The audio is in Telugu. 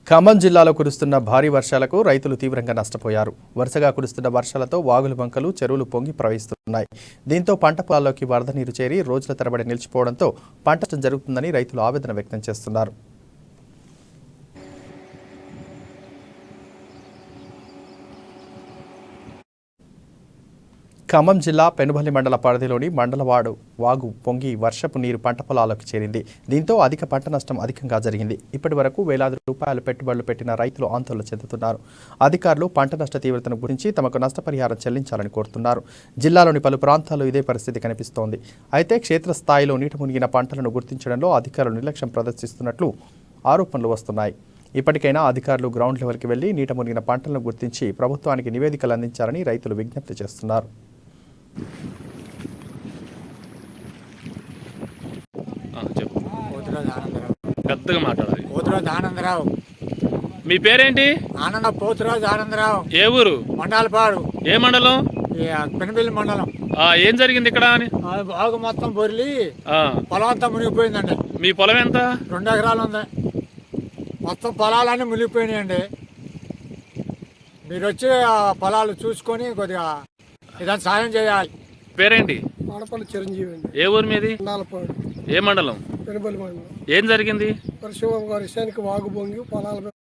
ఖమ్మం జిల్లాలో కురుస్తున్న భారీ వర్షాలకు రైతులు తీవ్రంగా నష్టపోయారు. వరుసగా కురుస్తున్న వర్షాలతో వాగులు, వంకలు, చెరువులు పొంగి ప్రవహిస్తున్నాయి. దీంతో పంట పొలాల్లోకి వరద నీరు చేరి రోజుల తరబడి నిలిచిపోవడంతో పంట నష్టం జరుగుతుందని రైతులు ఆవేదన వ్యక్తం చేస్తున్నారు. ఖమ్మం జిల్లా పెనుబల్లి మండల పరిధిలోని మండలవాడు వాగు పొంగి వర్షపు నీరు పంట పొలాలకు చేరింది. దీంతో అధిక పంట నష్టం అధికంగా జరిగింది. ఇప్పటి వరకు వేలాది రూపాయలు పెట్టుబడులు పెట్టిన రైతులు ఆందోళన చెందుతున్నారు. అధికారులు పంట నష్ట తీవ్రతను గురించి తమకు నష్టపరిహారం చెల్లించాలని కోరుతున్నారు. జిల్లాలోని పలు ప్రాంతాల్లో ఇదే పరిస్థితి కనిపిస్తోంది. అయితే క్షేత్రస్థాయిలో నీట మునిగిన పంటలను గుర్తించడంలో అధికారులు నిర్లక్ష్యం ప్రదర్శిస్తున్నట్లు ఆరోపణలు వస్తున్నాయి. ఇప్పటికైనా అధికారులు గ్రౌండ్ లెవెల్కి వెళ్లి నీట మునిగిన పంటలను గుర్తించి ప్రభుత్వానికి నివేదికలు అందించాలని రైతులు విజ్ఞప్తి చేస్తున్నారు. పెద్దగా మాట్లాడాలి. పోతురాజు ఆనందరావు. మీ పేరేంటి? పోతురాజు ఆనందరావు. ఏ ఊరు? మండలపాడు. ఏ మండలం? పెనుబెల్లి మండలం. ఏం జరిగింది ఇక్కడ? బాగు మొత్తం బొరిలి పొలం అంతా మునిగిపోయిందండి. మీ పొలం ఎంత? 2 ఎకరాలు ఉంది. మొత్తం పొలాలన్నీ మునిగిపోయినాయండి. మీరు వచ్చి ఆ పొలాలు చూసుకొని కొద్దిగా ఇదంతా సాయం చేయాలి. పేరేంటి? ఆడపల్లి చిరంజీవి. ఏ ఊరు మీది? మండలపాడు. ఏ మండలం? పెనుబెల్లి మండలం. ఏం జరిగింది? వర్షం వర్షానికి వాగు పొంగి పొలాలు